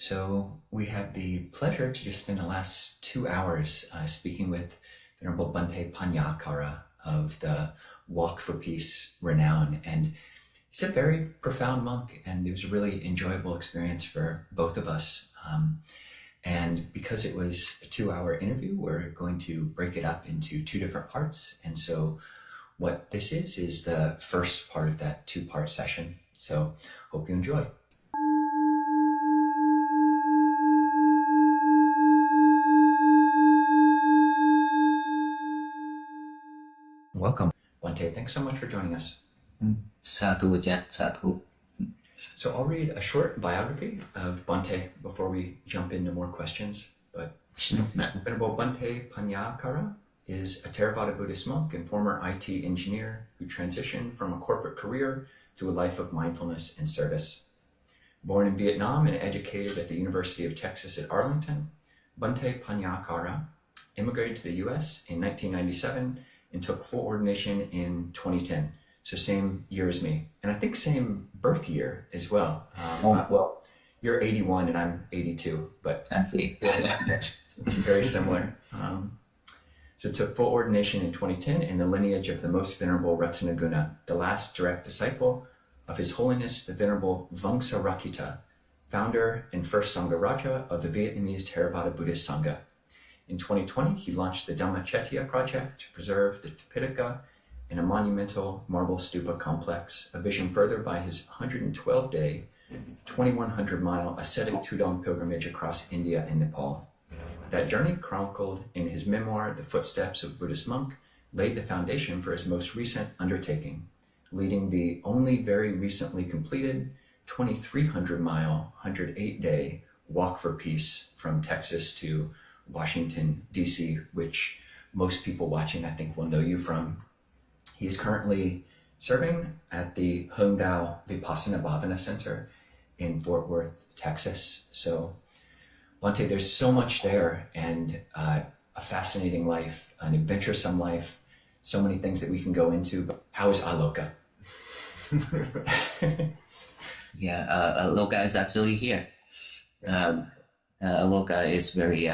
So we had the pleasure to just spend the last 2 hours speaking with Venerable Bhante Panyakara of the Walk for Peace renown. And he's a very profound monk, and it was a really enjoyable experience for both of us. And because it was a 2 hour interview, we're going to break it up into two different parts. And so what this is the first part of that two-part session. So hope you enjoy. Welcome, Bhante. Thanks so much for joining us. Sadhu, Jet, Sadhu. So I'll read a short biography of Bhante before we jump into more questions. But Venerable Bhante Panyakara is a Theravada Buddhist monk and former IT engineer who transitioned from a corporate career to a life of mindfulness and service. Born in Vietnam and educated at the University of Texas at Arlington, Bhante Panyakara immigrated to the US in 1997 and took full ordination in 2010. So same year as me. And I think same birth year as well. Well, you're 81 and I'm 82, but I see. it's very similar. So took full ordination in 2010 in the lineage of the Most Venerable Ratnaguna, the last direct disciple of His Holiness the Venerable Vangsarakkhita, founder and first Sangharaja of the Vietnamese Theravada Buddhist Sangha. In 2020, he launched the Dhammachetya project to preserve the Tipitaka in a monumental marble stupa complex, a vision furthered by his 112-day, 2,100-mile ascetic Tudong pilgrimage across India and Nepal. That journey, chronicled in his memoir, The Footsteps of a Buddhist Monk, laid the foundation for his most recent undertaking, leading the only very recently completed 2,300-mile, 108-day Walk for Peace from Texas to Washington, D.C., which most people watching, I think, will know you from. He is currently serving at the Hung Dao Vipassana Bhavana Center in Fort Worth, Texas. So, Bhante, there's so much there, and a fascinating life, an adventuresome life, so many things that we can go into. But how is Aloka? Yeah, Aloka is actually here. Aloka is very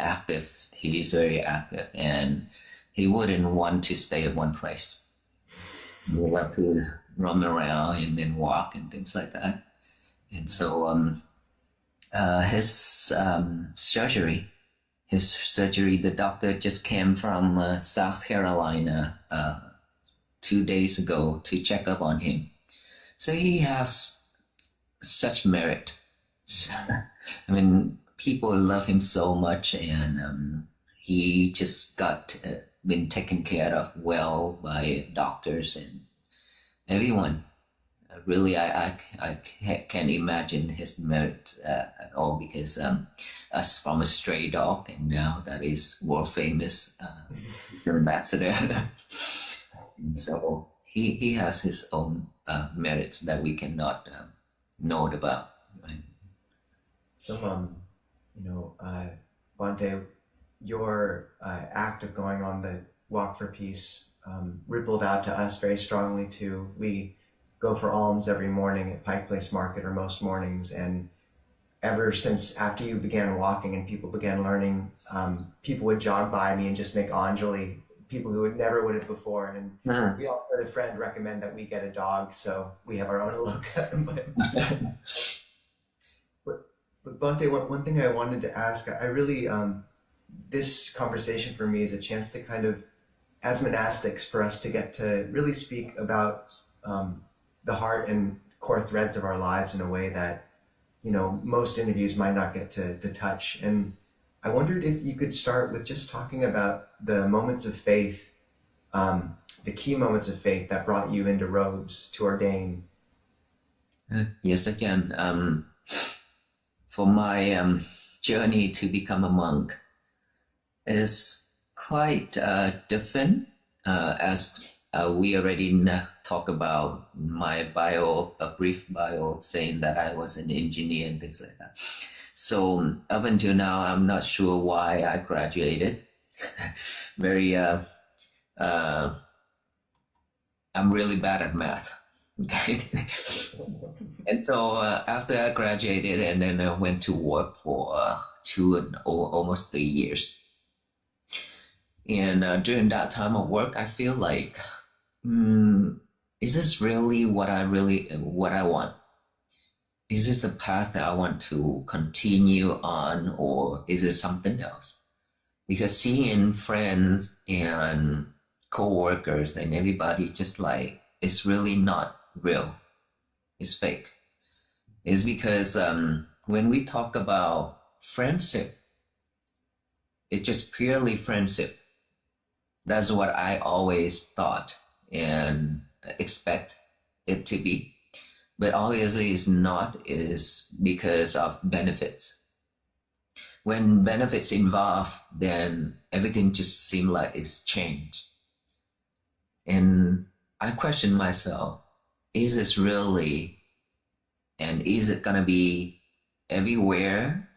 active. He is very active, and he wouldn't want to stay at one place. He would like to roam around and then walk and things like that. And so his surgery, the doctor just came from South Carolina 2 days ago to check up on him. So he has such merit. I mean, people love him so much, and he just got been taken care of well by doctors and everyone. Really, I can't imagine his merit at all, because us from a stray dog, and now that is world famous ambassador. And so he has his own merits that we cannot know about. Right? So, Bhante, your act of going on the Walk for Peace rippled out to us very strongly too. We go for alms every morning at Pike Place Market, or most mornings, and ever since after you began walking and people began learning, people would jog by me and just make Anjali, people who never would have before. And we all heard a friend recommend that we get a dog, so we have our own Aloka. But Bhante, one thing I wanted to ask, I really, this conversation for me is a chance to kind of, as monastics, for us to get to really speak about the heart and core threads of our lives in a way that, most interviews might not get to touch. And I wondered if you could start with just talking about the moments of faith, the key moments of faith that brought you into robes to ordain. Yes, I can. For my journey to become a monk is quite different, as we already talk about my bio, a brief bio, saying that I was an engineer and things like that. So up until now, I'm not sure why I graduated. I'm really bad at math. Okay. And so after I graduated, and then I went to work for almost 3 years. And during that time of work, I feel like, is this really what I want? Is this the path that I want to continue on, or is it something else? Because seeing friends and co-workers and everybody just like, it's really not real. It's fake. It's because when we talk about friendship, it's just purely friendship. That's what I always thought and expect it to be. But obviously it's not, is because of benefits. When benefits involve, then everything just seems like it's changed. And I question myself, is this really, and is it gonna be everywhere,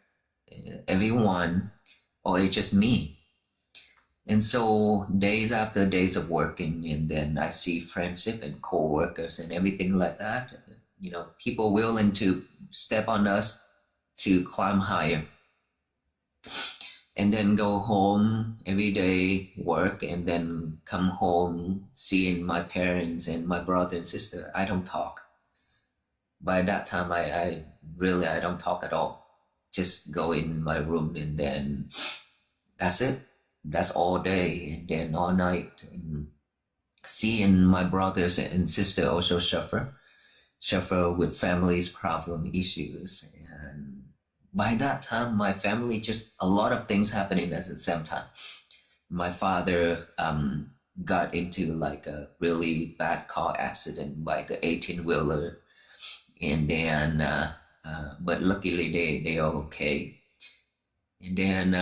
everyone, or it's just me? And so days after days of working, and then I see friendship and co-workers and everything like that, people willing to step on us to climb higher. And then go home every day, work, and then come home, seeing my parents and my brother and sister. I don't talk. By that time, I don't talk at all. Just go in my room, and then that's it. That's all day, and then all night. And seeing my brothers and sister also suffer with families problem issues. And by that time, my family, just a lot of things happening at the same time. My father got into like a really bad car accident by the 18-wheeler, and then but luckily they are okay. And then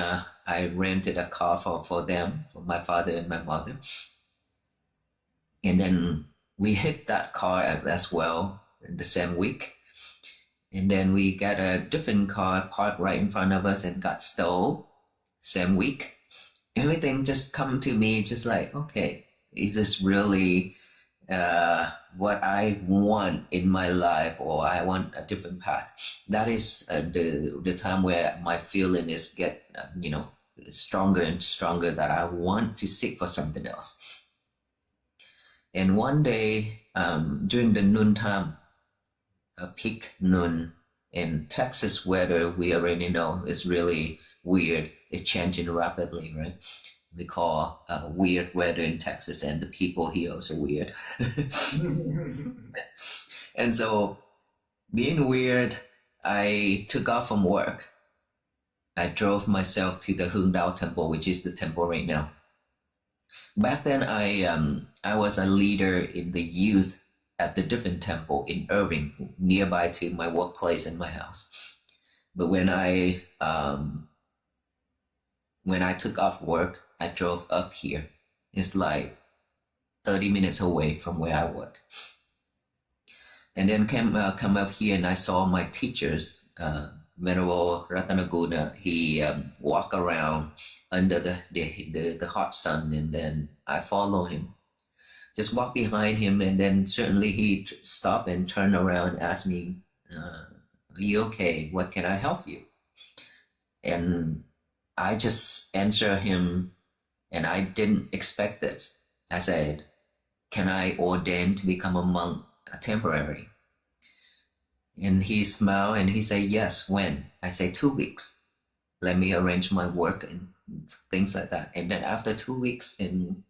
I rented a car for them, for my father and my mother. And then we hit that car as well in the same week. And then we got a different car parked right in front of us and got stolen same week. Everything just come to me just like, okay, is this really what I want in my life, or I want a different path? That is the time where my feeling is get stronger and stronger, that I want to seek for something else. And one day during the noontime, peak noon in Texas weather, we already know is really weird. It's changing rapidly, right? We call weird weather in Texas, and the people here also weird. And so, being weird, I took off from work. I drove myself to the Hương Dao Temple, which is the temple right now. Back then, I was a leader in the youth at the different temple in Irving, nearby to my workplace and my house. But when I took off work, I drove up here. It's like 30 minutes away from where I work. And then come up here, and I saw my teachers, Venerable Ratanaguna. He walk around under the hot sun, and then I follow him. Just walk behind him, and then certainly he stop and turn around and ask me, are you okay? What can I help you? And I just answer him, and I didn't expect this. I said, can I ordain to become a monk temporary? And he smiled and he said, yes, when? I say 2 weeks. Let me arrange my work and things like that. And then after 2 weeks, and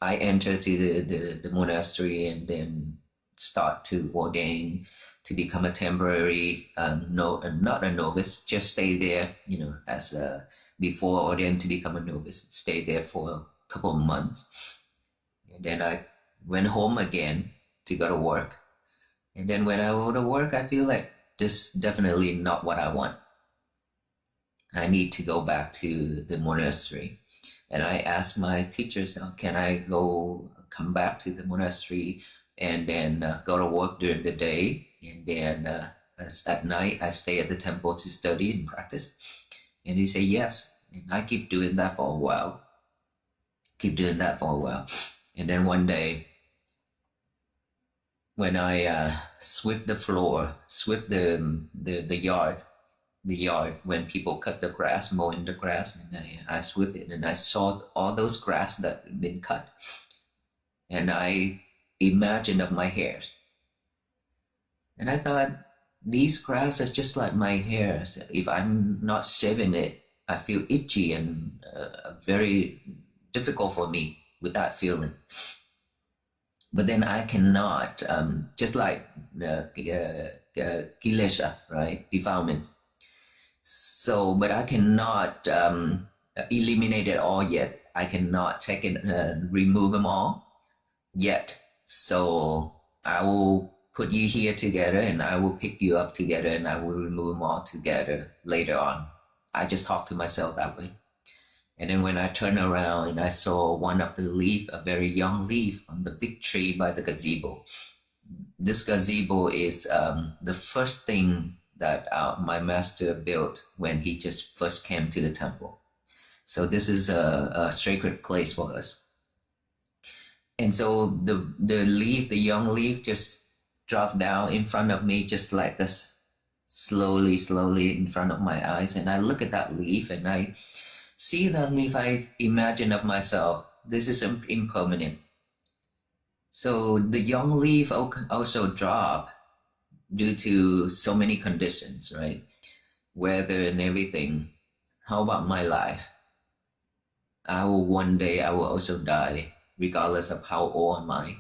I enter to the monastery, and then start to ordain to become a temporary, not a novice, just stay there, as before ordained to become a novice, stay there for a couple of months. And then I went home again to go to work. And then when I go to work, I feel like this is definitely not what I want. I need to go back to the monastery. And I asked my teachers, can I come back to the monastery and then go to work during the day? And then at night, I stay at the temple to study and practice. And he said, yes. And I keep doing that for a while. And then one day, when I sweep the floor, sweep the yard when people cut the grass, mowing the grass, and I sweep it, and I saw all those grass that had been cut, and I imagined of my hairs, and I thought these grass is just like my hairs. If I'm not shaving it, I feel itchy and very difficult for me with that feeling. But then I cannot, just like kilesha, right, defilement. So, but I cannot eliminate it all yet. I cannot take it, remove them all yet. So I will put you here together, and I will pick you up together, and I will remove them all together later on. I just talk to myself that way. And then when I turned around and I saw one of the leaf, a very young leaf on the big tree by the gazebo. This gazebo is the first thing that my master built when he just first came to the temple. So this is a sacred place for us. And so the leaf, the young leaf, just dropped down in front of me, just like this, slowly in front of my eyes. And I look at that leaf, and I see that leaf. I imagine of myself, this is impermanent. So the young leaf also dropped due to so many conditions, right? Weather and everything. How about my life? One day I will also die, regardless of how old I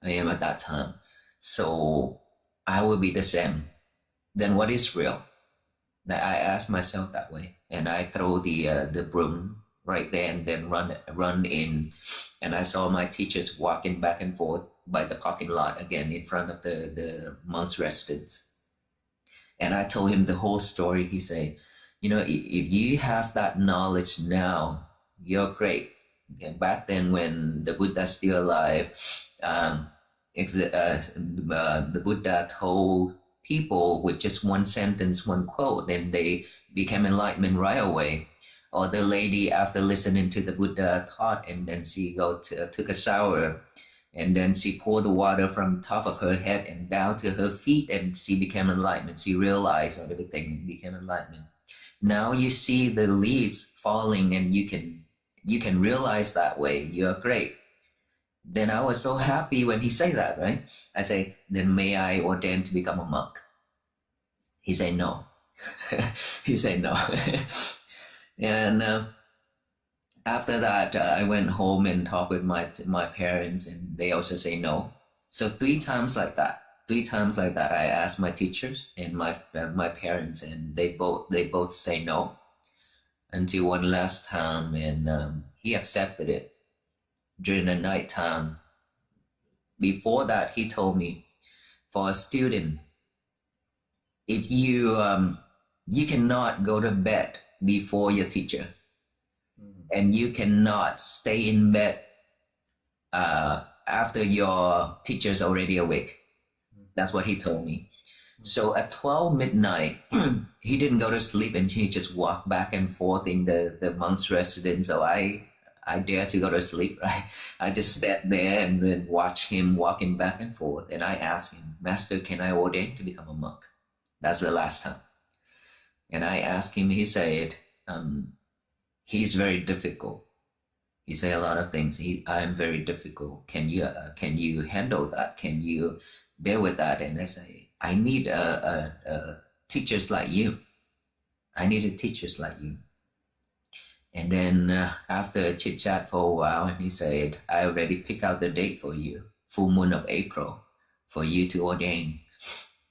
am at that time. So I will be the same. Then what is real? That I ask myself that way, and I throw the broom right there, and then run in. And I saw my teachers walking back and forth by the parking lot again in front of the monk's residence. And I told him the whole story. He said, if you have that knowledge now, you're great. And back then, when the Buddha's still alive, the Buddha told people with just one sentence, one quote, then they became enlightenment right away. Or the lady, after listening to the Buddha taught, and then she took a shower, and then she poured the water from top of her head and down to her feet, and she became enlightenment. She realized everything and became enlightenment. Now you see the leaves falling, and you can realize that way. You're great. Then I was so happy when he said that, right? I say, then may I ordain to become a monk? He said no. He said no. And after that, I went home and talked with my parents, and they also say no. So 3 times like that, I asked my teachers and my parents, and they both say no. Until one last time, and he accepted it during the night time. Before that, he told me, for a student, if you cannot go to bed before your teacher, and you cannot stay in bed after your teacher's already awake. That's what he told me. So at 12 midnight, he didn't go to sleep, and he just walked back and forth in the monk's residence. So I dare to go to sleep, right? I just sat there and then watched him walking back and forth. And I asked him, Master, can I ordain to become a monk? That's the last time. And I asked him, he said, he's very difficult. He said a lot of things. I am very difficult. Can you handle that? Can you bear with that? And I say, I need teachers like you. I needed teachers like you. And then after chit chat for a while, and he said, I already picked out the date for you, full moon of April, for you to ordain.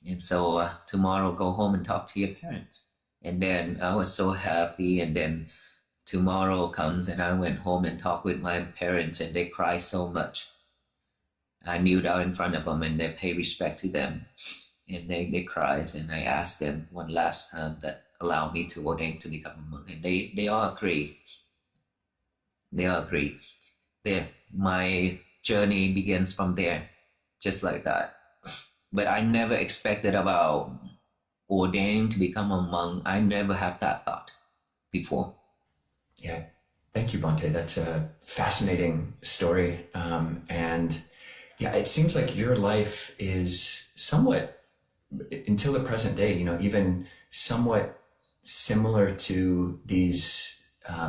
And so tomorrow go home and talk to your parents. And then I was so happy. And then tomorrow comes, and I went home and talked with my parents, and they cried so much. I kneeled down in front of them, and they pay respect to them. And they cried, and I asked them one last time that allow me to ordain to become a monk, and they all agree. They all agree. There, my journey begins from there, just like that. But I never expected about ordaining to become a monk. I never had that thought before. Yeah, thank you, Bhante. That's a fascinating story, and Yeah, it seems like your life is somewhat, until the present day, even somewhat similar to these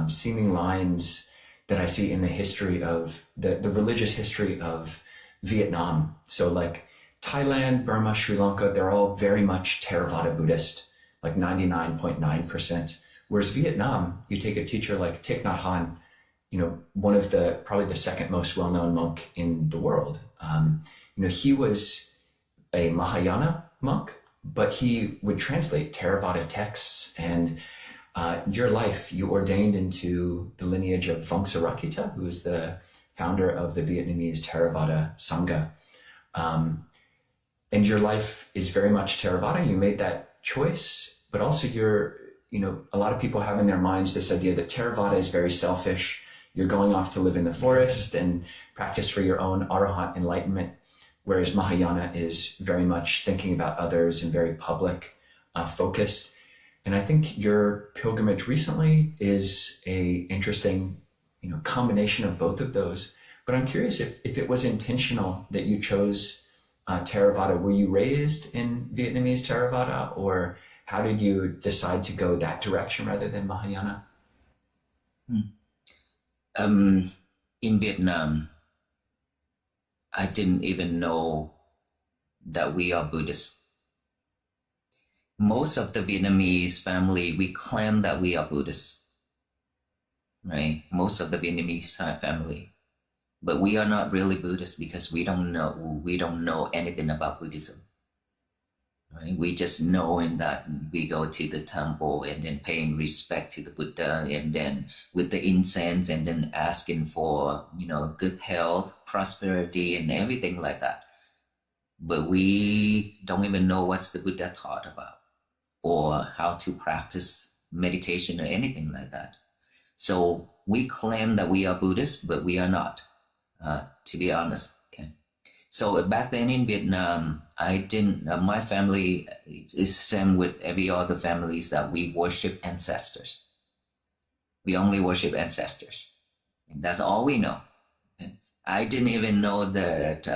seeming lines that I see in the history of the religious history of Vietnam. So like Thailand, Burma, Sri Lanka, they're all very much Theravada Buddhist, like 99.9%. Whereas Vietnam, you take a teacher like Thich Nhat Hanh, one of probably the second most well-known monk in the world. He was a Mahayana monk, but he would translate Theravada texts. And your life, you ordained into the lineage of Vongsarakkhita, who is the founder of the Vietnamese Theravada Sangha. And your life is very much Theravada. You made that choice, but also a lot of people have in their minds this idea that Theravada is very selfish. You're going off to live in the forest and practice for your own arahant enlightenment, whereas Mahayana is very much thinking about others and very public focused. And I think your pilgrimage recently is a interesting, combination of both of those. But I'm curious if it was intentional that you chose Theravada. Were you raised in Vietnamese Theravada, or how did you decide to go that direction rather than Mahayana? In Vietnam, I didn't even know that we are Buddhists. Most of the Vietnamese family, we claim that we are Buddhists, right? Most of the Vietnamese family, but we are not really Buddhists because we don't know anything about Buddhism. Right? We just know in that we go to the temple and then paying respect to the Buddha, and then with the incense, and then asking for, good health, prosperity, and everything like that. But we don't even know what's the Buddha taught about, or how to practice meditation or anything like that. So we claim that we are Buddhists, but we are not, to be honest. Okay. So back then in Vietnam, my family is same with every other families, that we worship ancestors. We only worship ancestors. And that's all we know. Okay? I didn't even know that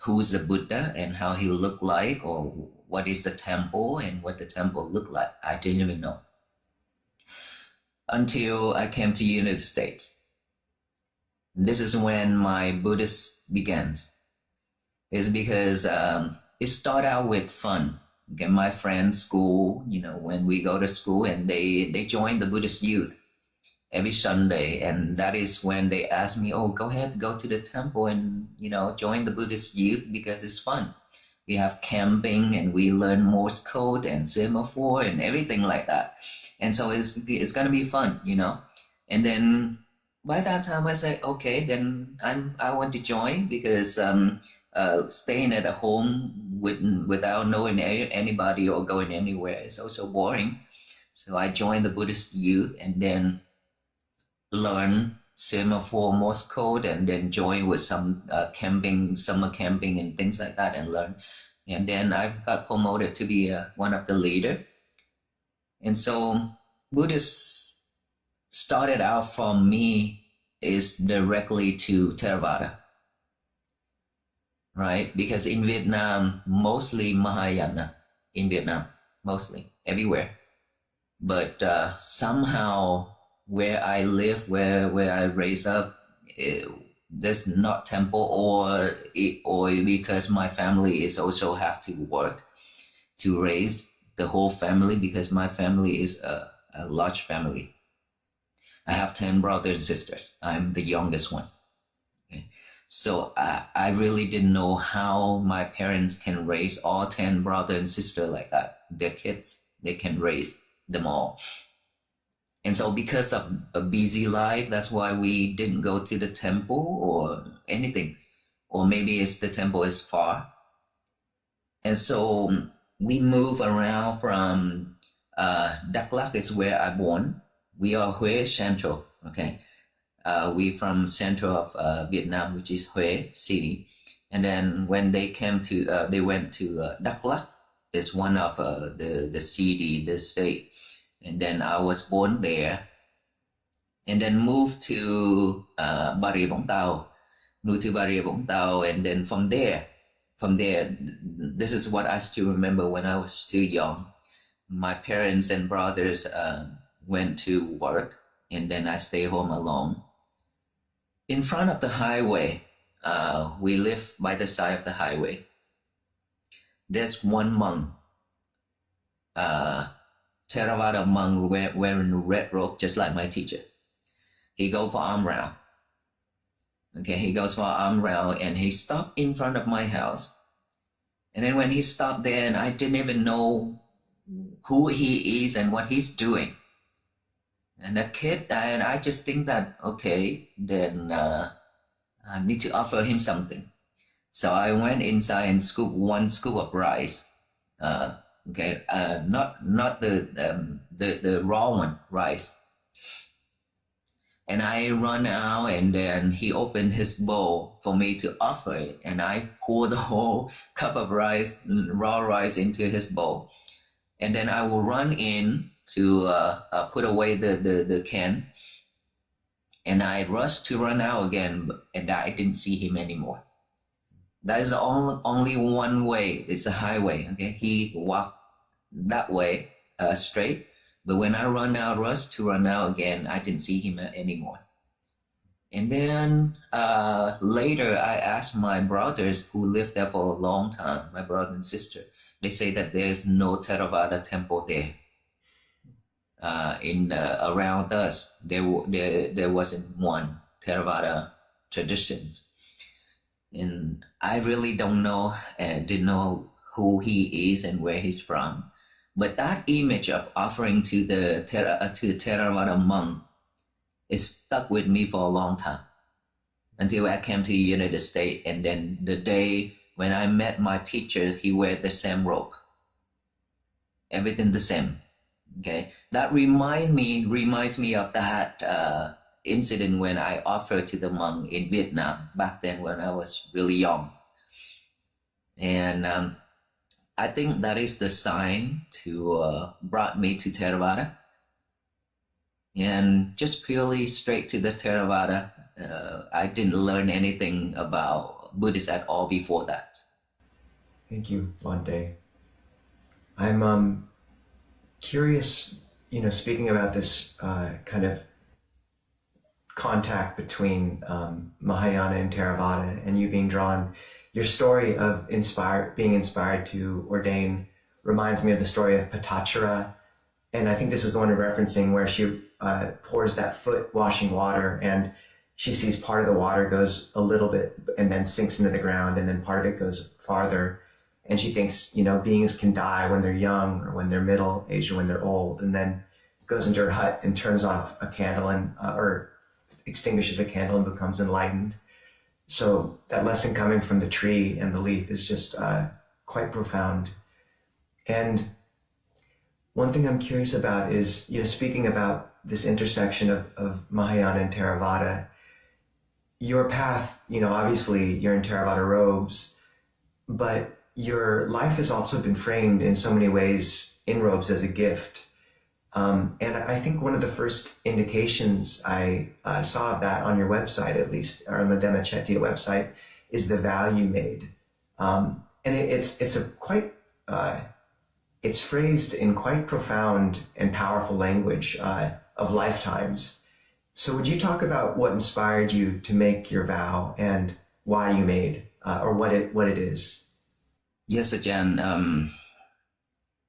who's the Buddha and how he looked like, or what is the temple and what the temple looked like. I didn't even know. Until I came to United States. This is when my Buddhist begins. It's because it started out with fun. Okay, my friends' school, when we go to school, and they join the Buddhist youth every Sunday, and that is when they ask me, "Oh, go ahead, go to the temple and join the Buddhist youth because it's fun. We have camping and we learn Morse code and semaphore and everything like that, and so it's gonna be fun, And then by that time, I said, okay, then I want to join, because staying at a home without knowing anybody or going anywhere is also boring. So I joined the Buddhist youth, and then learn semaphore, Morse code, and then join with some camping, summer camping and things like that, and learn. And then I got promoted to be one of the leader. And so Buddhists started out from me is directly to Theravada. Right? Because in Vietnam, mostly Mahayana, in Vietnam, mostly, everywhere. But somehow where I live, where I raised up, there's not temple, or because my family is also have to work to raise the whole family, because my family is a large family. I have 10 brothers and sisters. I'm the youngest one. Okay? So I really didn't know how my parents can raise all 10 brothers and sisters like that. Their kids, they can raise them all. And so because of a busy life, that's why we didn't go to the temple or anything. Or maybe it's the temple is far. And so we move around from Dak Lak is where I born. We are Hue Central, okay? We from central of Vietnam, which is Hue City. And then when they came to, they went to Dak Lak, is one of the city, the state. And then I was born there, and then moved to Bà Rịa Vũng Tàu. moved to Bà Rịa Vũng Tàu, and then from there, this is what I still remember when I was still young. My parents and brothers went to work, and then I stayed home alone. In front of the highway, we live by the side of the highway. There's one monk, Theravada monk wearing a red robe, just like my teacher. He goes for arm round. Okay, he goes for arm round, and he stopped in front of my house. And then when he stopped there, and I didn't even know who he is and what he's doing. And the kid, and I just think that, okay, then I need to offer him something. So I went inside and scooped one scoop of rice. Not the raw one, rice. And I run out, and then he opened his bowl for me to offer it, and I poured the whole cup of rice, raw rice, into his bowl. And then I will run in to put away the can, and I rushed to run out again, and I didn't see him anymore. That is only one way. It's a highway. Okay, he walked that way straight. But when I rushed to run out again, I didn't see him anymore. And then later, I asked my brothers who lived there for a long time, my brother and sister. They say that there's no Theravada temple there. Around us, there wasn't one Theravada traditions. And I really don't know and didn't know who he is and where he's from. But that image of offering to the Theravada monk is stuck with me for a long time until I came to the United States. And then the day when I met my teacher, he wear the same robe, everything the same. Okay, that reminds me of that incident when I offered to the monk in Vietnam back then when I was really young. And I think that is the sign to brought me to Theravada, and just purely straight to the Theravada. I didn't learn anything about Buddhism at all before that. Thank you, Bhante. I'm curious, speaking about this kind of contact between Mahayana and Theravada, and you being drawn. Your story of being inspired to ordain reminds me of the story of Patachara. And I think this is the one you're referencing, where she pours that foot washing water, and she sees part of the water goes a little bit and then sinks into the ground, and then part of it goes farther. And she thinks, beings can die when they're young or when they're middle aged or when they're old, and then goes into her hut and turns off a candle or extinguishes a candle and becomes enlightened. So that lesson coming from the tree and the leaf is just quite profound. And one thing I'm curious about is, speaking about this intersection of Mahayana and Theravada, your path, obviously you're in Theravada robes, but your life has also been framed in so many ways in robes as a gift. And I think one of the first indications I saw of that on your website, at least, or on the Dhammacetia website, is the vow you made. And it's phrased in quite profound and powerful language of lifetimes. So would you talk about what inspired you to make your vow and why you made, or what it is? Yes, Ajahn.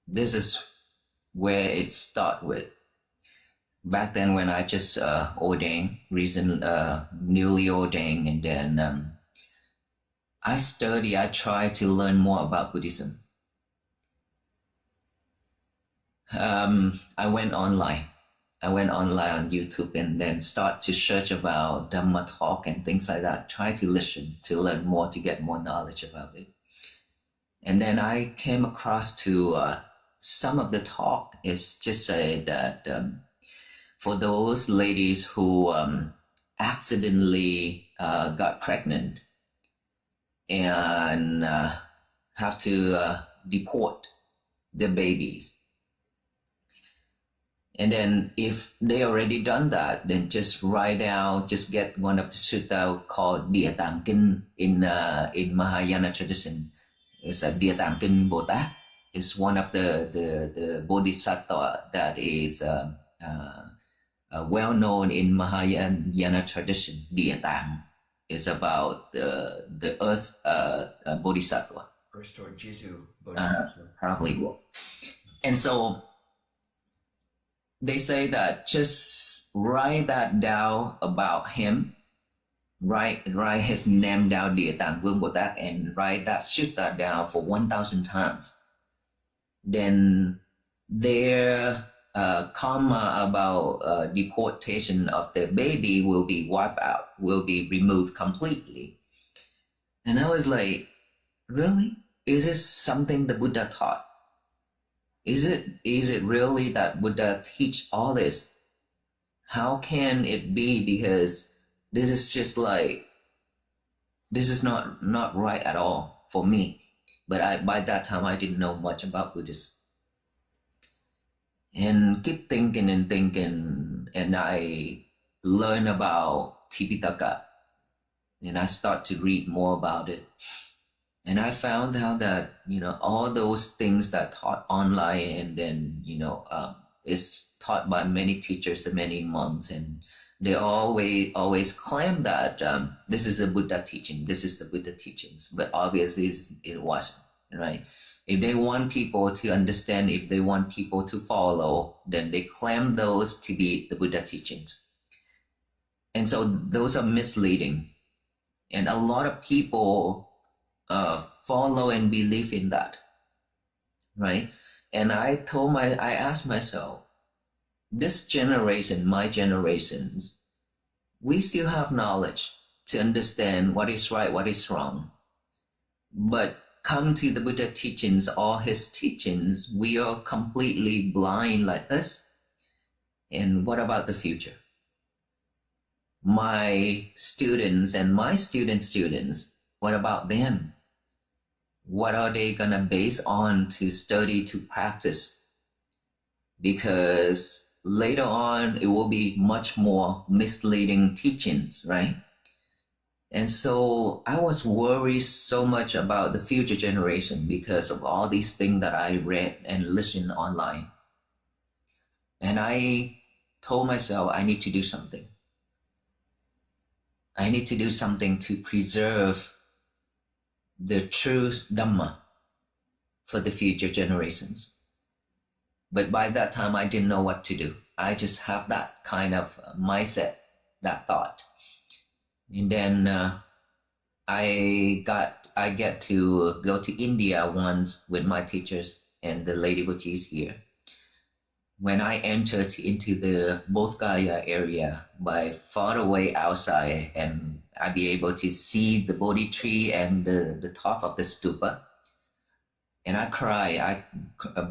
This is where it started with. Back then when I just ordained, newly ordained, and then I try to learn more about Buddhism. I went online on YouTube, and then start to search about Dhamma talk and things like that, try to listen, to learn more, to get more knowledge about it. And then I came across to some of the talk is just say that for those ladies who accidentally got pregnant and have to deport their babies, And then if they already done that, then just write down, just get one of the sutta called Địa Tạng Kinh in Mahayana tradition. It's a Địa Tạng Kinh Bồ-Tát. It's one of the bodhisattva that is well known in Mahayana tradition. Địa Tạng is about the earth bodhisattva. Restored Jisu Bodhisattva. Probably will. And so they say that just write that down about him, write his name down, Địa Tạng Vương Bồ Tát, and write that sutta down for 1,000 times. Then their karma about deportation of the baby will be wiped out, will be removed completely. And I was like, really? Is this something the Buddha taught? Is it really that Buddha teach all this? How can it be? Because this is just like, this is not right at all for me. But by that time I didn't know much about Buddhism. And keep thinking, and I learned about Tipitaka, and I start to read more about it. And I found out that, all those things that taught online, and then, is taught by many teachers and many monks, and they always claim that this is the Buddha teaching, this is the Buddha teachings, but obviously it wasn't, right? If they want people to understand, if they want people to follow, then they claim those to be the Buddha teachings. And so those are misleading. And a lot of people follow and believe in that, right? And I asked myself, this generation, my generations, we still have knowledge to understand what is right, what is wrong. But come to the Buddha teachings, all his teachings, we are completely blind like this. And what about the future? My students and my students, what about them? What are they gonna base on to study, to practice? Because later on, it will be much more misleading teachings, right? And so I was worried so much about the future generation because of all these things that I read and listened online. And I told myself, I need to do something. I need to do something to preserve the true Dhamma for the future generations. But by that time, I didn't know what to do. I just have that kind of mindset, that thought. And then I get to go to India once with my teachers and the Lady Buddhis here. When I entered into the Bodh Gaya area, by far away outside, and I be able to see the Bodhi tree and the top of the stupa. And I cry, I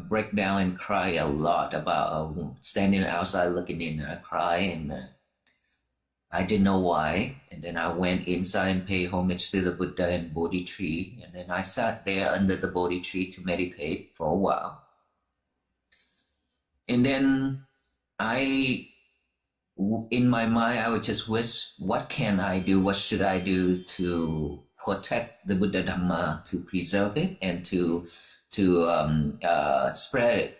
break down and cry a lot about standing outside looking in. I cry, and I didn't know why. And then I went inside and paid homage to the Buddha and Bodhi tree. And then I sat there under the Bodhi tree to meditate for a while. And then in my mind, I would just wish, what can I do? What should I do to protect the Buddha Dhamma, to preserve it, and to spread it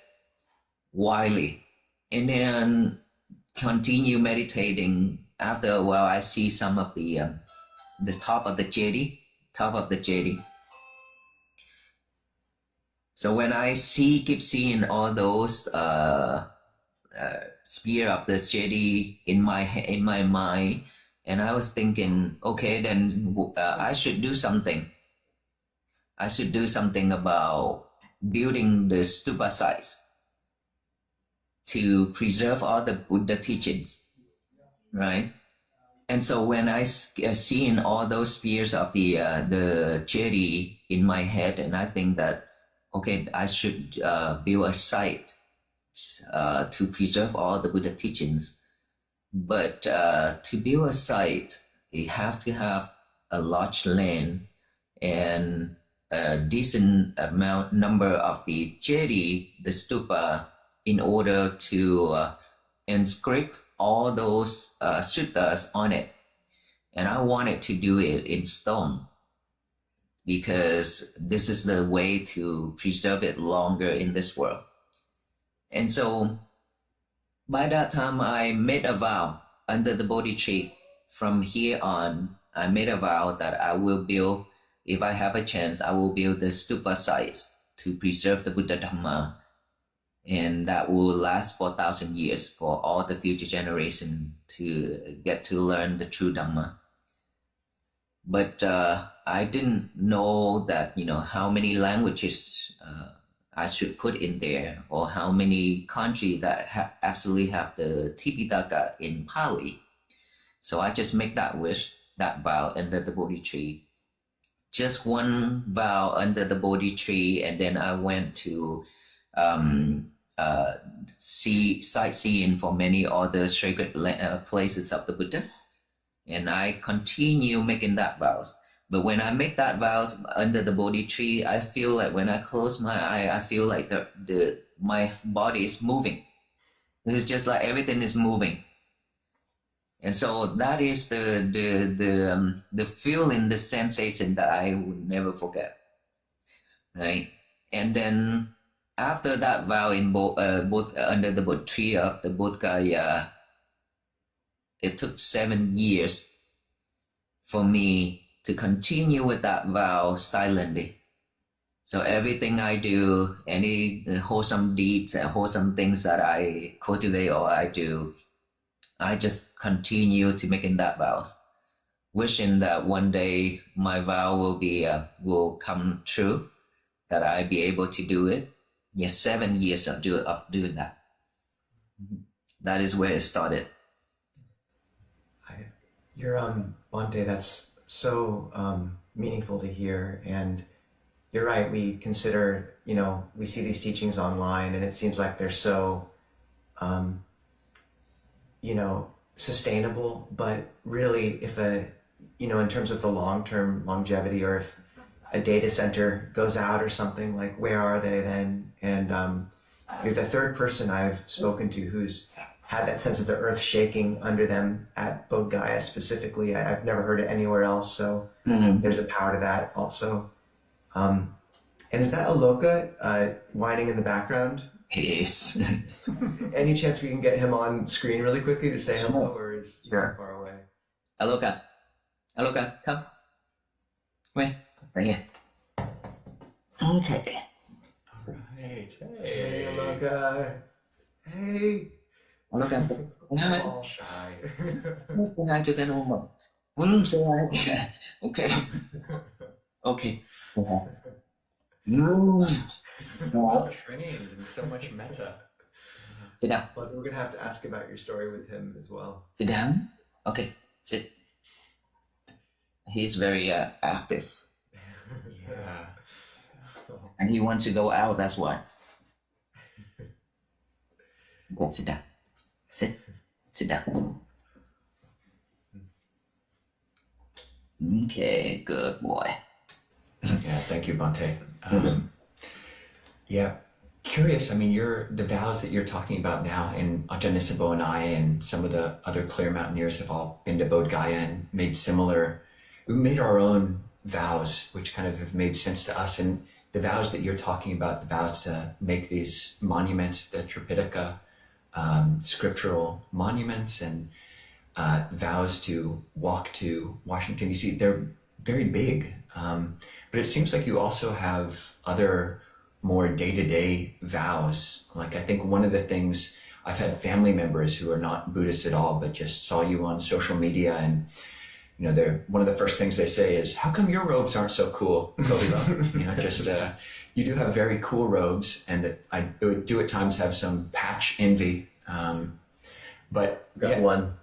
widely? And then continue meditating. After a while, I see some of the top of the jetty. So when I keep seeing all those spear of the jetty in my mind, and I was thinking, okay, then I should do something. I should do something about building the stupa sites to preserve all the Buddha teachings, right? And so when I seen all those spears of the jetty in my head, and I think that, okay, I should build a site to preserve all the Buddha teachings. But to build a site, you have to have a large land and a decent number of the jetty, the stupa, in order to and script all those suttas on it. And I wanted to do it in stone because this is the way to preserve it longer in this world. And so by that time, I made a vow under the Bodhi tree. From here on, I made a vow that I will build, if I have a chance, I will build the stupa sites to preserve the Buddha Dhamma. And that will last for 1,000 years for all the future generation to get to learn the true Dhamma. But I didn't know that, how many languages I should put in there, or how many countries that actually have the Tipitaka in Pali. So I just make that wish, that vow under the Bodhi tree. Just one vow under the Bodhi tree, and then I went to sightseeing for many other sacred places of the Buddha. And I continue making that vows. But when I make that vows under the Bodhi tree, I feel like when I close my eye, I feel like my body is moving. It's just like everything is moving. And so that is the feeling, the sensation that I would never forget, right? And then after that vow in both under the Bodhi tree of the Bodh Gaya, it took 7 years for me to continue with that vow silently. So everything I do, any wholesome deeds and wholesome things that I cultivate or I do, I just continue to making that vows, wishing that one day my vow will come true, that I be able to do it. Yes, 7 years of doing that. That is where it started. Bhante, that's so meaningful to hear. And you're right, we consider, we see these teachings online and it seems like they're so, sustainable, but really if in terms of the long-term longevity, or if a data center goes out or something, like where are they then? And you're the third person I've spoken to who's had that sense of the earth shaking under them at Bodh Gaya specifically. I've never heard it anywhere else, so there's a power to that also. And is that Aloka whining in the background? Yes. Any chance we can get him on screen really quickly to say hello, or is he too far away? Aloka, come. Wait, right here. Okay. All right. Hey, Aloka. Hey. Aloka, All shy. say hi to the normal. Say hi. Okay. Okay. Well trained and so much metta. Sit down. But we're gonna have to ask about your story with him as well. Sit down. Okay, sit. He's very active, Yeah. and he wants to go out. That's why. Go sit down. Sit down. Okay, good boy. Yeah, thank you, Bhante. Yeah, curious. I mean, the vows that you're talking about now, and Ajahn Nisabo and I and some of the other clear mountaineers have all been to Bodh Gaya and we made our own vows, which kind of have made sense to us. And the vows that you're talking about, the vows to make these monuments, the Tripitaka, scriptural monuments, and vows to walk to Washington, D.C., they're very big. But it seems like you also have other more day-to-day vows. Like, I think one of the things, I've had family members who are not Buddhists at all, but just saw you on social media, and they're one of the first things they say is, "How come your robes aren't so cool, Koviva?" You do have very cool robes, and that I do at times have some patch envy. But Got one.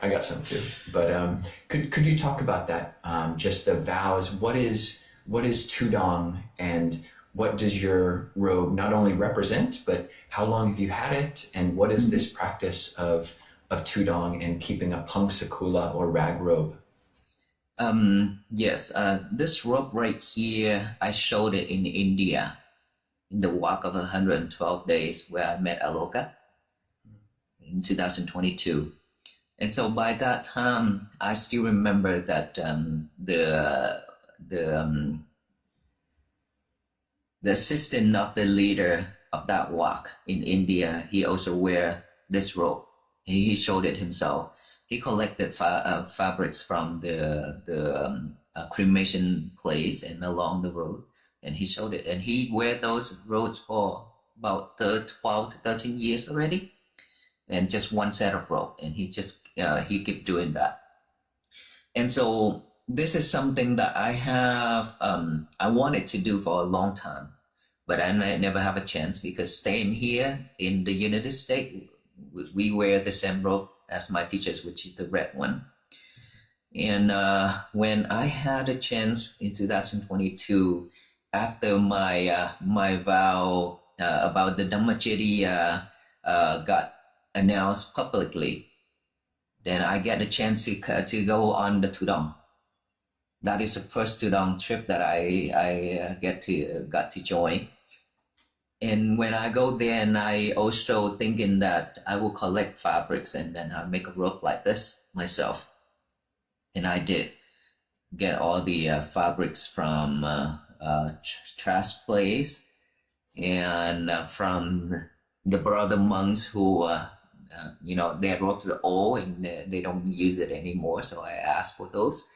I got some too. But could you talk about that? Just the vows. What is Tudong, and what does your robe not only represent, but how long have you had it? And what is this practice of Tudong and keeping a pangsakula or rag robe? Yes, this robe right here, I showed it in India, in the Walk of 112 Days, where I met Aloka. in 2022. And so by that time, I still remember that the assistant of the leader of that walk in India, he also wear this robe. He showed it himself. He collected fabrics from the cremation place and along the road, and he showed it. And he wear those robes for about 12 to 13 years already, and just one set of robe. And he kept doing that. And so this is something that I have I wanted to do for a long time, but I never have a chance because staying here in the United States, we wear the same robe as my teachers, which is the red one. And when I had a chance in 2022, after my vow about the Dhammacharya got announced publicly, then I get a chance to go on the Tudong. That is the first Tudong trip that I got to join. And when I go there, and I also thinking that I will collect fabrics and then I'll make a robe like this myself. And I did get all the fabrics from trash place and from the brother monks who, their robes are old and they don't use it anymore. So I asked for those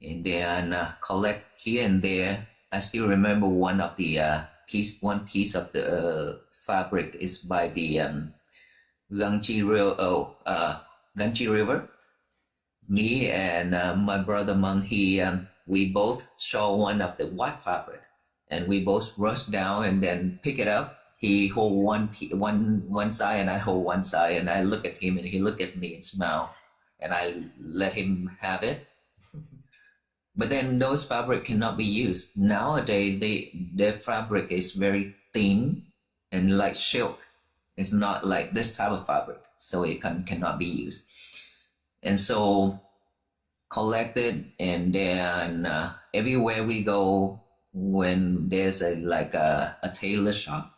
and then collect here and there. I still remember one piece of the fabric is by the Gangchi River. Me and my brother monk, we both saw one of the white fabric, and we both rushed down and then pick it up. He hold one side, and I hold one side, and I look at him, and he look at me and smile, and I let him have it. But then those fabric cannot be used. Nowadays, their fabric is very thin and like silk. It's not like this type of fabric, so it cannot be used. And so collected, and then everywhere we go, when there's a tailor shop,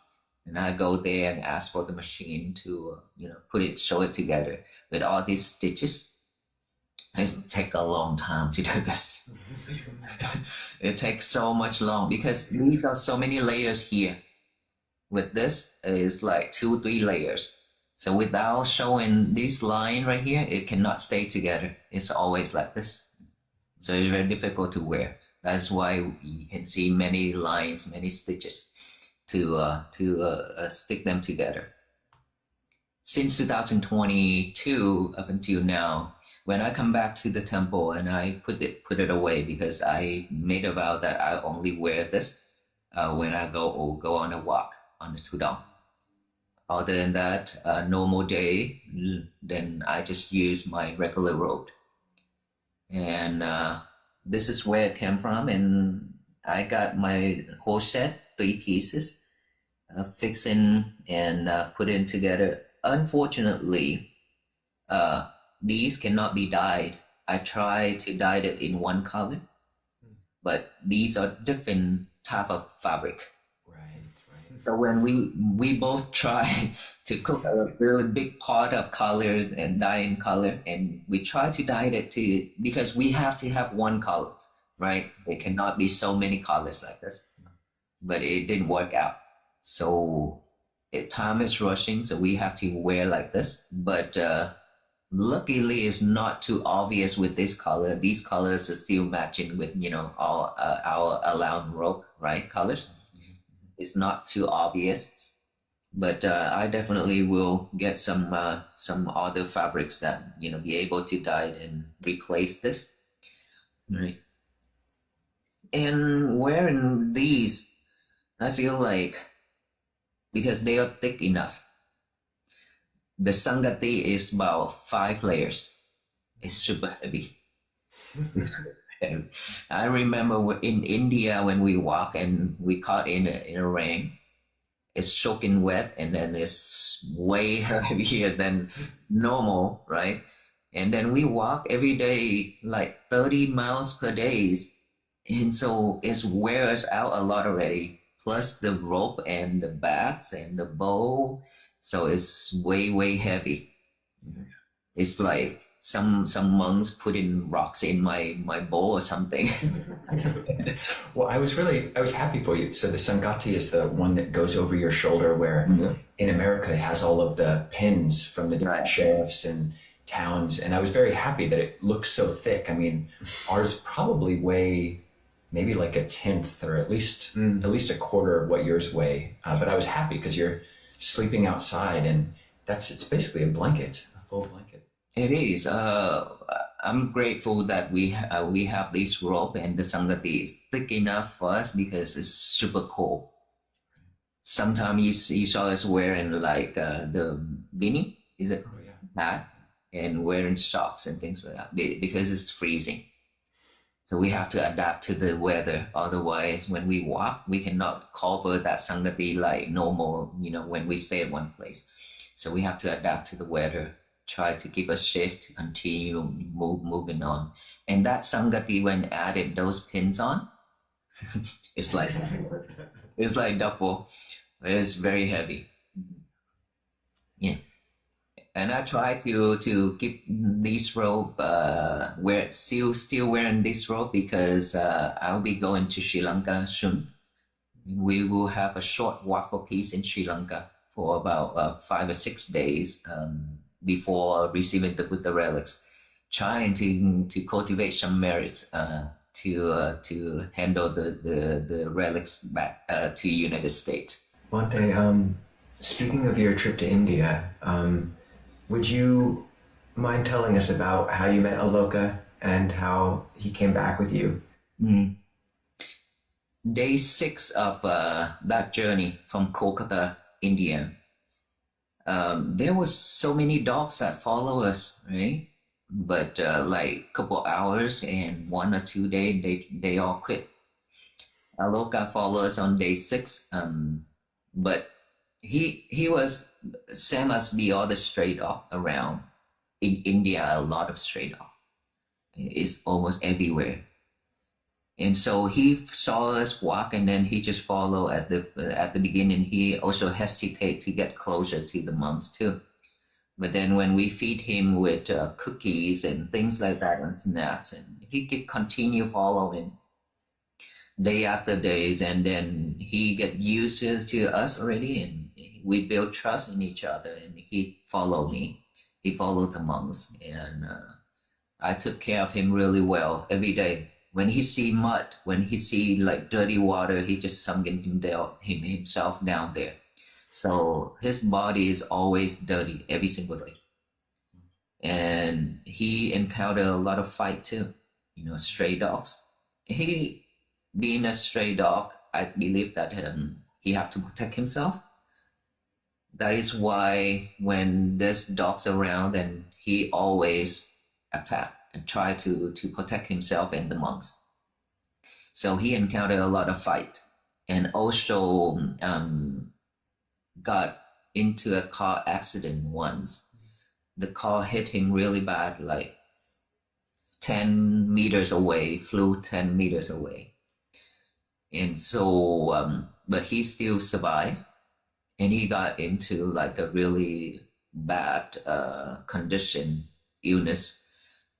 and I go there and ask for the machine to sew it together with all these stitches. It takes a long time to do this. It takes so much long because these are so many layers here. With this, it's like 2-3 layers. So without showing this line right here, it cannot stay together. It's always like this. So it's very difficult to wear. That's why you can see many lines, many stitches to stick them together. Since 2022 up until now, when I come back to the temple and I put it away because I made a vow that I only wear this when I go on a walk on the Tudong. Other than that, normal day, then I just use my regular robe. And this is where it came from, and I got my whole set, 3 pieces, fixing and putting together. Unfortunately, these cannot be dyed. I tried to dye it in one color, but these are different type of fabric. Right. So when we both try to cook a really big pot of color and dye in color, and we try to dye it because we have to have one color, right? There cannot be so many colors like this, but it didn't work out. So time is rushing, so we have to wear like this, but luckily, it's not too obvious with this color. These colors are still matching with, all our allowed robe, right? Colors. It's not too obvious, but I definitely will get some other fabrics that be able to dye and replace this, right? And wearing these, I feel like because they are thick enough. The Sangati is about 5 layers. It's super heavy. I remember in India when we walk and we caught in a rain, it's soaking wet and then it's way heavier than normal, right? And then we walk every day like 30 miles per day. And so it wears out a lot already. Plus the rope and the bags and the bow. So it's way, way heavy. It's like some monks put in rocks in my bowl or something. Well, I was happy for you. So the Sangati is the one that goes over your shoulder where in America it has all of the pins from the different Right. sheriffs and towns. And I was very happy that it looks so thick. I mean, ours probably weigh maybe like a tenth or at least a quarter of what yours weigh. But I was happy because you're sleeping outside and it's basically a blanket, a full blanket. It is. I'm grateful that we have this rope and the sangati is thick enough for us because it's super cold. Sometimes you saw us wearing like the beanie, is it Oh, yeah. hat, and wearing socks and things like that because it's freezing. So we have to adapt to the weather. Otherwise, when we walk, we cannot cover that sangati like normal, when we stay at one place. So we have to adapt to the weather, try to keep us safe to continue moving on. And that sangati, when added those pins on, it's like double. It's very heavy. Yeah. And I try to keep this rope still wearing this rope because I'll be going to Sri Lanka soon. We will have a short waffle piece in Sri Lanka for about 5 or 6 days before receiving the Buddha relics, trying to cultivate some merits to handle the relics back to United States. Bhante, speaking of your trip to India, would you mind telling us about how you met Aloka and how he came back with you? Day 6 of that journey from Kolkata, India, there was so many dogs that follow us, right? But like couple hours and 1 or 2 days, they all quit. Aloka followed us on day 6, but he was same as the other stray dog around. In India, a lot of stray dog. It's almost everywhere. And so he saw us walk, and then he just followed at the beginning. He also hesitated to get closer to the monks too. But then when we feed him with cookies and things like that and snacks, and he could continue following day after days, and then he get used to us already, and we build trust in each other. And he followed me. He followed the monks, and I took care of him really well every day. When he see mud, when he see like dirty water, he just sunken himself down there. So his body is always dirty every single day. And he encountered a lot of fight too, stray dogs. He, being a stray dog, I believe that he have to protect himself. That is why when there's dogs around, and he always attack and try to protect himself and the monks. So he encountered a lot of fight, and also got into a car accident once. The car hit him really bad, like 10 meters away, flew 10 meters away. And so, but he still survived, and he got into like a really bad condition, illness,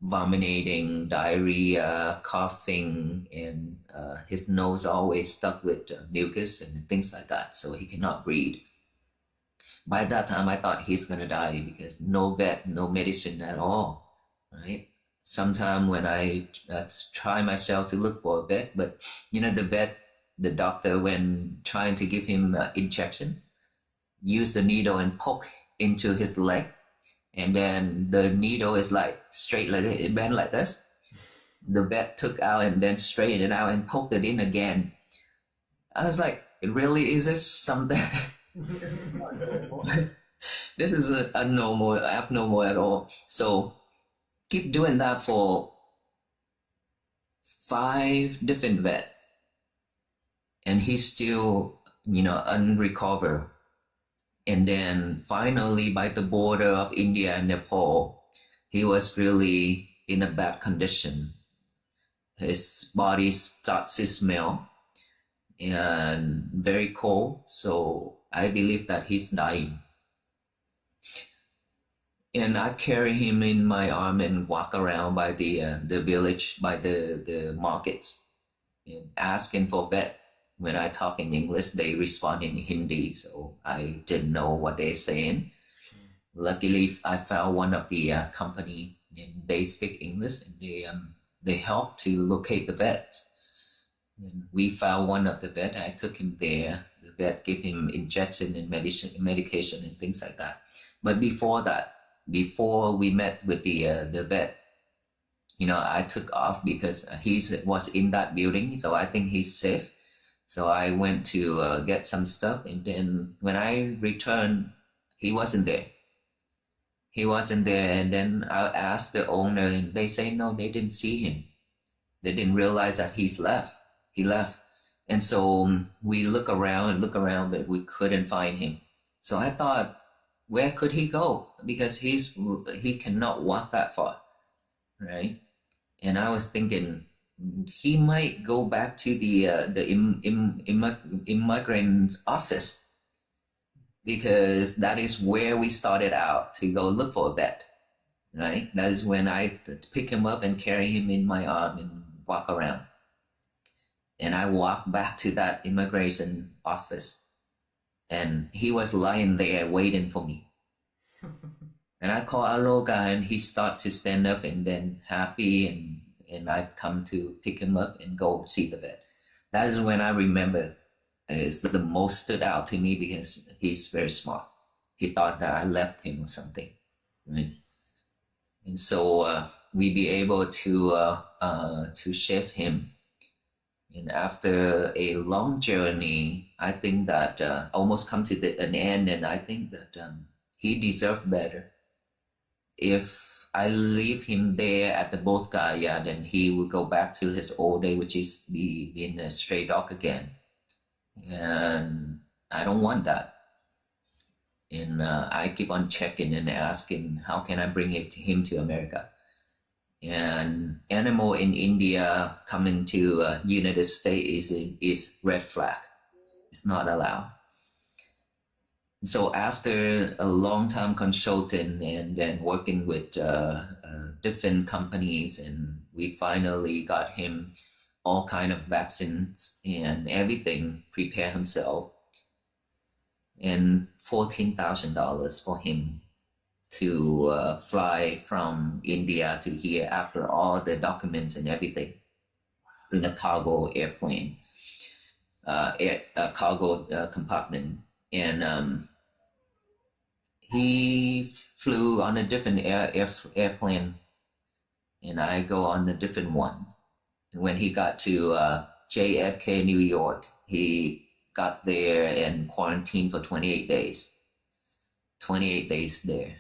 vomiting, diarrhea, coughing, and his nose always stuck with mucus and things like that, so he cannot breathe. By that time, I thought he's gonna die because no vet, no medicine at all, right? Sometime when I try myself to look for a vet, but the doctor, when trying to give him injection, use the needle and poke into his leg. And then the needle is like straight like it bent like this. The vet took out and then straightened it out and poked it in again. I was like, really, is this something? This is abnormal at all. So keep doing that for 5 different vets. And he's still, unrecovered. And then finally, by the border of India and Nepal, he was really in a bad condition. His body starts to smell and very cold. So I believe that he's dying. And I carry him in my arm and walk around by the village, by the markets, and asking for vet. When I talk in English, they respond in Hindi, so I didn't know what they're saying. Luckily, I found one of the company, and they speak English, and they help to locate the vet. And we found one of the vet. I took him there. The vet gave him injection and medication and things like that. But before that, before we met with the vet, I took off because he was in that building, so I think he's safe. So I went to get some stuff, and then when I returned, he wasn't there. He wasn't there, and then I asked the owner, and they say no, they didn't see him. They didn't realize that he left. And so we look around, but we couldn't find him. So I thought, where could he go? Because he cannot walk that far, right? And I was thinking he might go back to the immigrant's office, because that is where we started out to go look for a vet, right? That is when I pick him up and carry him in my arm and walk around. And I walked back to that immigration office, and he was lying there waiting for me. And I call Aloga, and he starts to stand up and then happy, and I come to pick him up and go see the vet. That is when I remember is the most stood out to me, because he's very smart. He thought that I left him or something, right? And so we be able to shift him. And after a long journey, I think that almost come to an end, and I think that he deserved better. If I leave him there at the Bodhgaya, then he will go back to his old day, which is being a stray dog again. And I don't want that. And I keep on checking and asking, how can I bring him to America? And animal in India coming to United States is red flag. It's not allowed. So after a long time consulting and then working with different companies, and we finally got him all kind of vaccines and everything, prepare himself, and $14,000 for him to fly from India to here after all the documents and everything in a cargo airplane, cargo compartment. And he flew on a different airplane, and I go on a different one. And when he got to JFK, New York, he got there and quarantined for 28 days. 28 days there.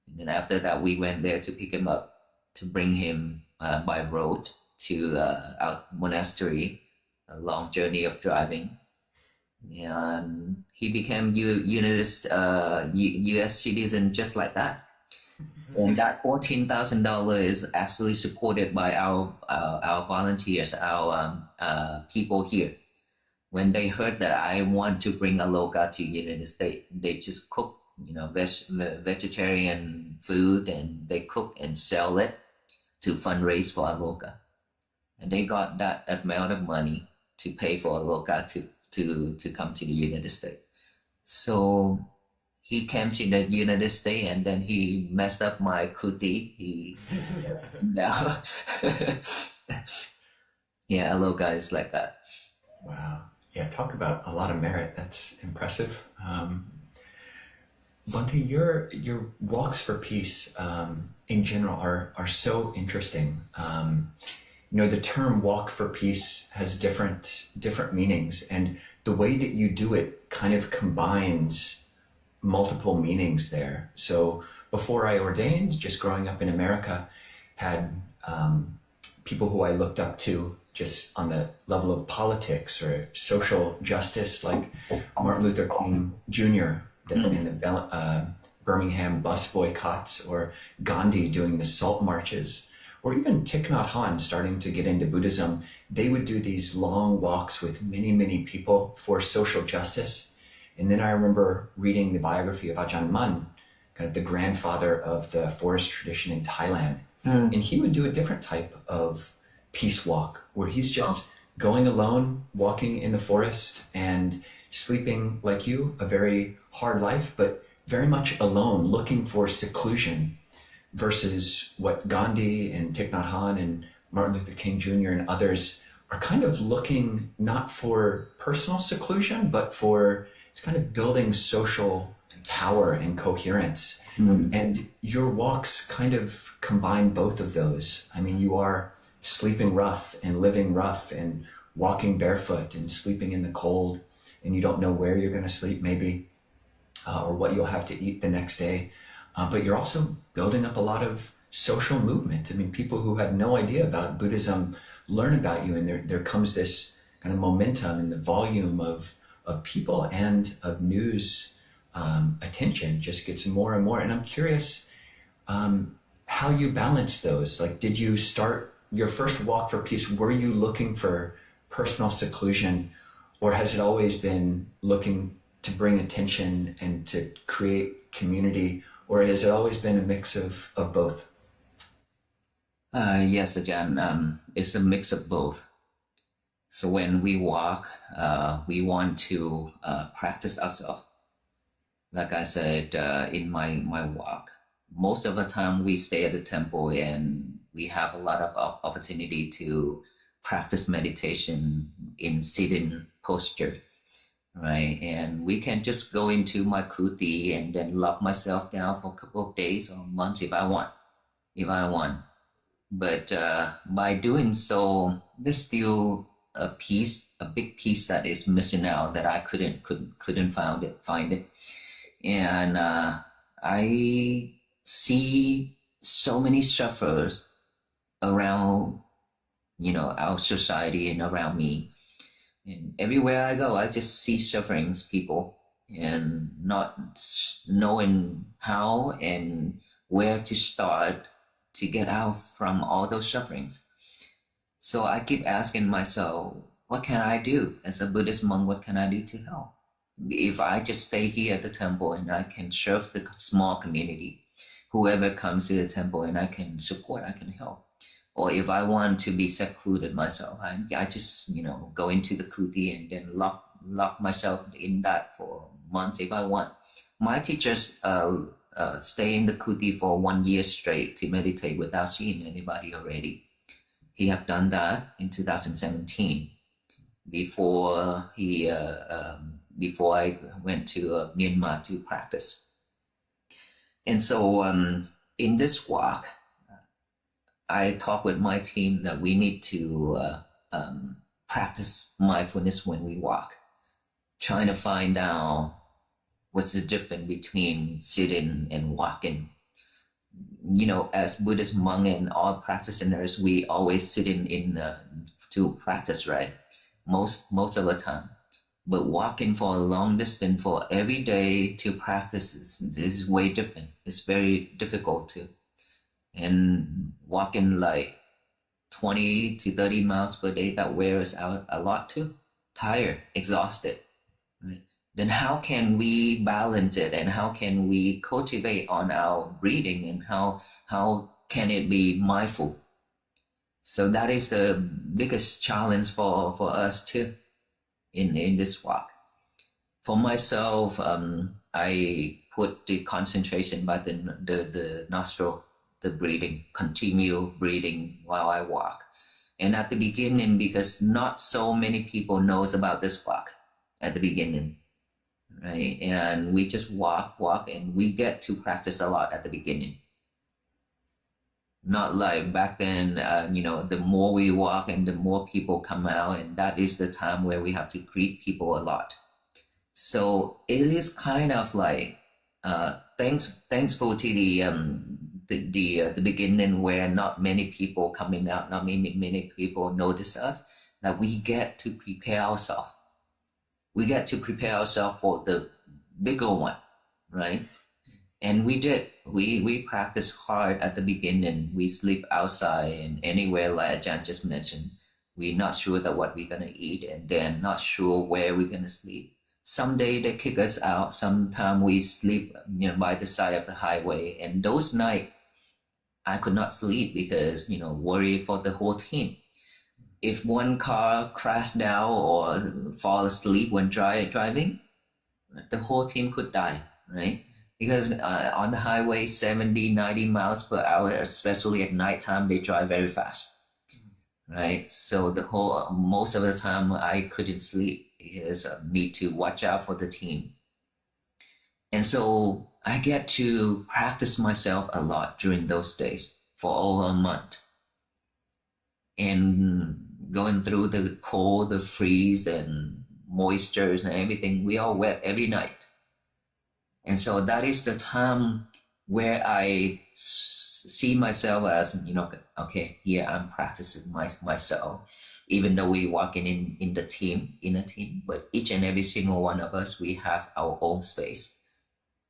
And then after that, we went there to pick him up, to bring him by road to our monastery, a long journey of driving. And he became U.S. citizen just like that. And that $14,000 is actually supported by our volunteers, our people here. When they heard that I want to bring Aloga to United States, they just cook, vegetarian food, and they cook and sell it to fundraise for Aloga. And they got that amount of money to pay for Aloga to come to the United States. So he came to the United States, and then he messed up my kuti. Now, yeah, Aloga is like that. Wow. Yeah, talk about a lot of merit. That's impressive. Bhante, your walks for peace in general are so interesting. The term walk for peace has different meanings, and the way that you do it kind of combines multiple meanings there. So before I ordained, just growing up in America, had people who I looked up to just on the level of politics or social justice, like Martin Luther King Jr. in the Birmingham bus boycotts, or Gandhi doing the salt marches, or even Thich Nhat Hanh starting to get into Buddhism. They would do these long walks with many, many people for social justice. And then I remember reading the biography of Ajahn Mun, kind of the grandfather of the forest tradition in Thailand. Mm. And he would do a different type of peace walk where he's just going alone, walking in the forest and sleeping like you, a very hard life, but very much alone, looking for seclusion, versus what Gandhi and Thich Nhat Hanh and Martin Luther King Jr. and others are kind of looking not for personal seclusion, but for it's kind of building social power and coherence. And your walks kind of combine both of those. I mean, you are sleeping rough and living rough and walking barefoot and sleeping in the cold, and you don't know where you're going to sleep maybe, or what you'll have to eat the next day. But you're also building up a lot of social movement. I mean, people who had no idea about Buddhism learn about you, and there comes this kind of momentum and the volume of people and of news attention just gets more and more. And I'm curious how you balance those. Like, did you start your first walk for peace? Were you looking for personal seclusion, or has it always been looking to bring attention and to create community, or has it always been a mix of both? Yes, again, it's a mix of both. So when we walk, we want to practice ourselves. Like I said, in my walk, most of the time we stay at the temple and we have a lot of opportunity to practice meditation in sitting posture, right? And we can just go into my kuti and then lock myself down for a couple of days or months if I want. But by doing so, there's still a big piece that is missing out that I couldn't find it. And I see so many sufferers around, our society and around me. And everywhere I go, I just see suffering people and not knowing how and where to start to get out from all those sufferings. So I keep asking myself, what can I do as a Buddhist monk? What can I do to help? If I just stay here at the temple and I can serve the small community, whoever comes to the temple and I can support, I can help. Or if I want to be secluded myself, I just, go into the kuti and then lock myself in that for months if I want. My teachers stay in the kuti for 1 year straight to meditate without seeing anybody already. He have done that in 2017 before I went to Myanmar to practice. And so in this walk, I talk with my team that we need to practice mindfulness when we walk, trying to find out what's the difference between sitting and walking. As Buddhist monk and all practitioners, we always sit in to practice, right? Most of the time. But walking for a long distance for every day to practice is way different. It's very difficult too. And walking like 20 to 30 miles per day, that wears out a lot too. Tired, exhausted. Right? Then how can we balance it, and how can we cultivate on our breathing, and how can it be mindful? So that is the biggest challenge for us too in this walk. For myself, I put the concentration by the nostril, the breathing, continue breathing while I walk. And at the beginning, because not so many people knows about this walk at the beginning, right? And we just walk, and we get to practice a lot at the beginning. Not like back then, the more we walk and the more people come out, and that is the time where we have to greet people a lot. So it is kind of like thankful to the beginning where not many people coming out, not many people notice us, that we get to prepare ourselves. We get to prepare ourselves for the bigger one, right? And we did. We practiced hard at the beginning. We sleep outside and anywhere, like Ajahn just mentioned. We're not sure that what we're gonna eat, and then not sure where we're gonna sleep. Someday they kick us out. Sometime we sleep, by the side of the highway. And those nights, I could not sleep because, worry for the whole team. If one car crashed down or fall asleep when driving, the whole team could die, right? Because on the highway, 70, 90 miles per hour, especially at nighttime, they drive very fast, right? So most of the time I couldn't sleep because I need to watch out for the team. And so I get to practice myself a lot during those days for over a month. And going through the cold, the freeze, and moistures and everything, we are wet every night. And so that is the time where I see myself as, okay, here I'm practicing myself, even though we walking in a team, but each and every single one of us, we have our own space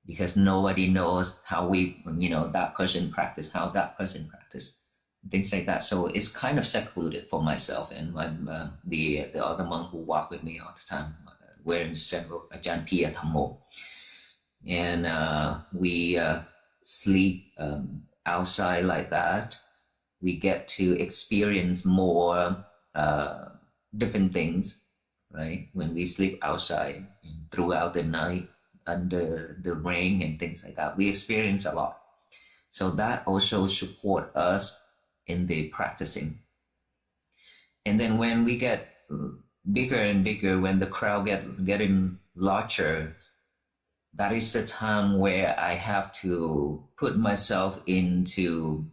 because nobody knows how that person practice, how that person practice, things like that. So it's kind of secluded for myself and the other monk who walk with me all the time, wearing several Ajahn Pia Thammo. And we sleep outside like that. We get to experience more different things, right? When we sleep outside throughout the night, under the rain and things like that, we experience a lot. So that also support us in the practicing. And then when we get bigger and bigger, when the crowd getting larger, that is the time where I have to put myself into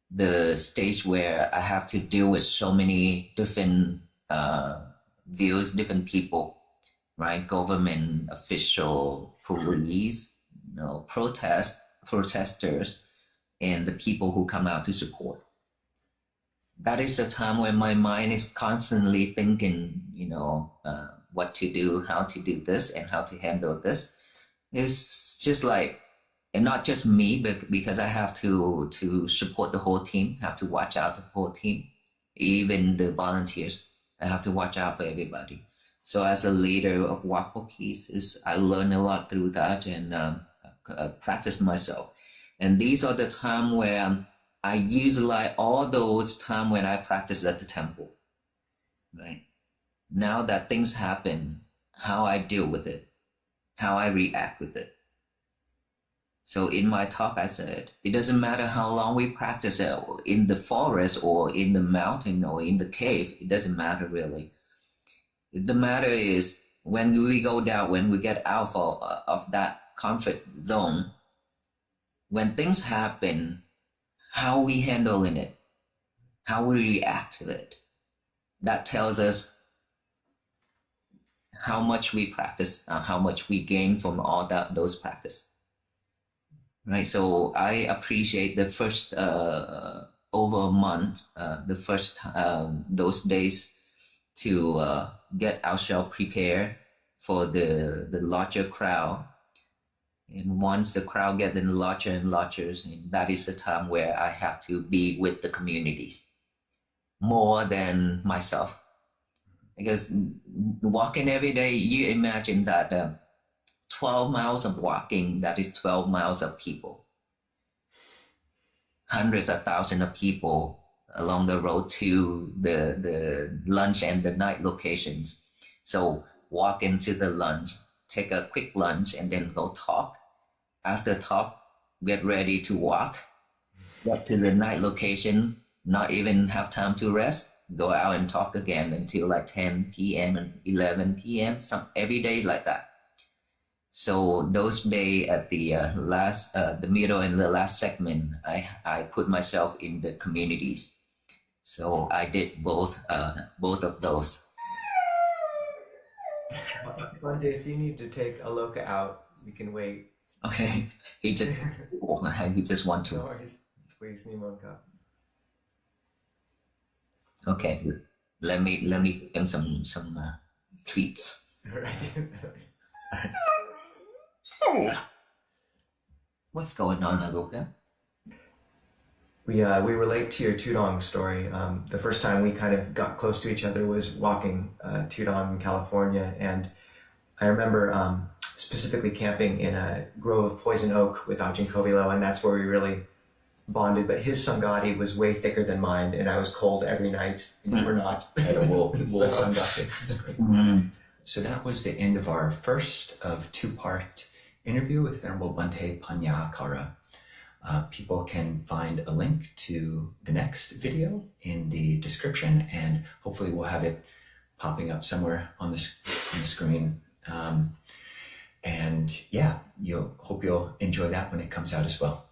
the stage where I have to deal with so many different views, different people, right? Government official, police, protesters, and the people who come out to support. That is a time when my mind is constantly thinking, what to do, how to do this, and how to handle this. It's just like, and not just me, but because I have to support the whole team, have to watch out the whole team, even the volunteers. I have to watch out for everybody. So as a leader of Walk for Peace, I learn a lot through that and practice myself. And these are the time where I utilize all those time when I practice at the temple, right? Now that things happen, how I deal with it, how I react with it. So in my talk, I said, it doesn't matter how long we practice it in the forest or in the mountain or in the cave. It doesn't matter really. The matter is when we go down, when we get out of that comfort zone, when things happen, how we handle in it, how we react to it, that tells us how much we practice, how much we gain from all those practice. Right, so I appreciate the first over a month, the first those days to get ourselves prepared for the larger crowd. And once the crowd gets larger and larger, that is the time where I have to be with the communities more than myself. Because walking every day, you imagine that 12 miles of walking, that is 12 miles of people. Hundreds of thousands of people along the road to the lunch and the night locations. So walk into the lunch, take a quick lunch, and then go talk. After talk, get ready to walk. Get to the night location, not even have time to rest. Go out and talk again until like 10 p.m. and 11 p.m. Every day like that. So those days at the the middle and the last segment, I put myself in the communities. So I did both of those. One day, if you need to take Aloka out, we can wait. Okay, he just want to. No worries. Please, Nimonka. Okay, let me give him some treats. Right. What's going on, Aloka? We relate to your Tudong story. The first time we kind of got close to each other was walking Tudong in California, and I remember specifically camping in a grove of poison oak with Ajahn Kovilo, and that's where we really bonded. But his Sangati was way thicker than mine, and I was cold every night, and you were not. I had a wool So- sunglasses. That's great. Mm. So that was the end of our first of two-part interview with Venerable Bhante Panyakara. People can find a link to the next video in the description, and hopefully we'll have it popping up somewhere on the screen. And yeah, hope you'll enjoy that when it comes out as well.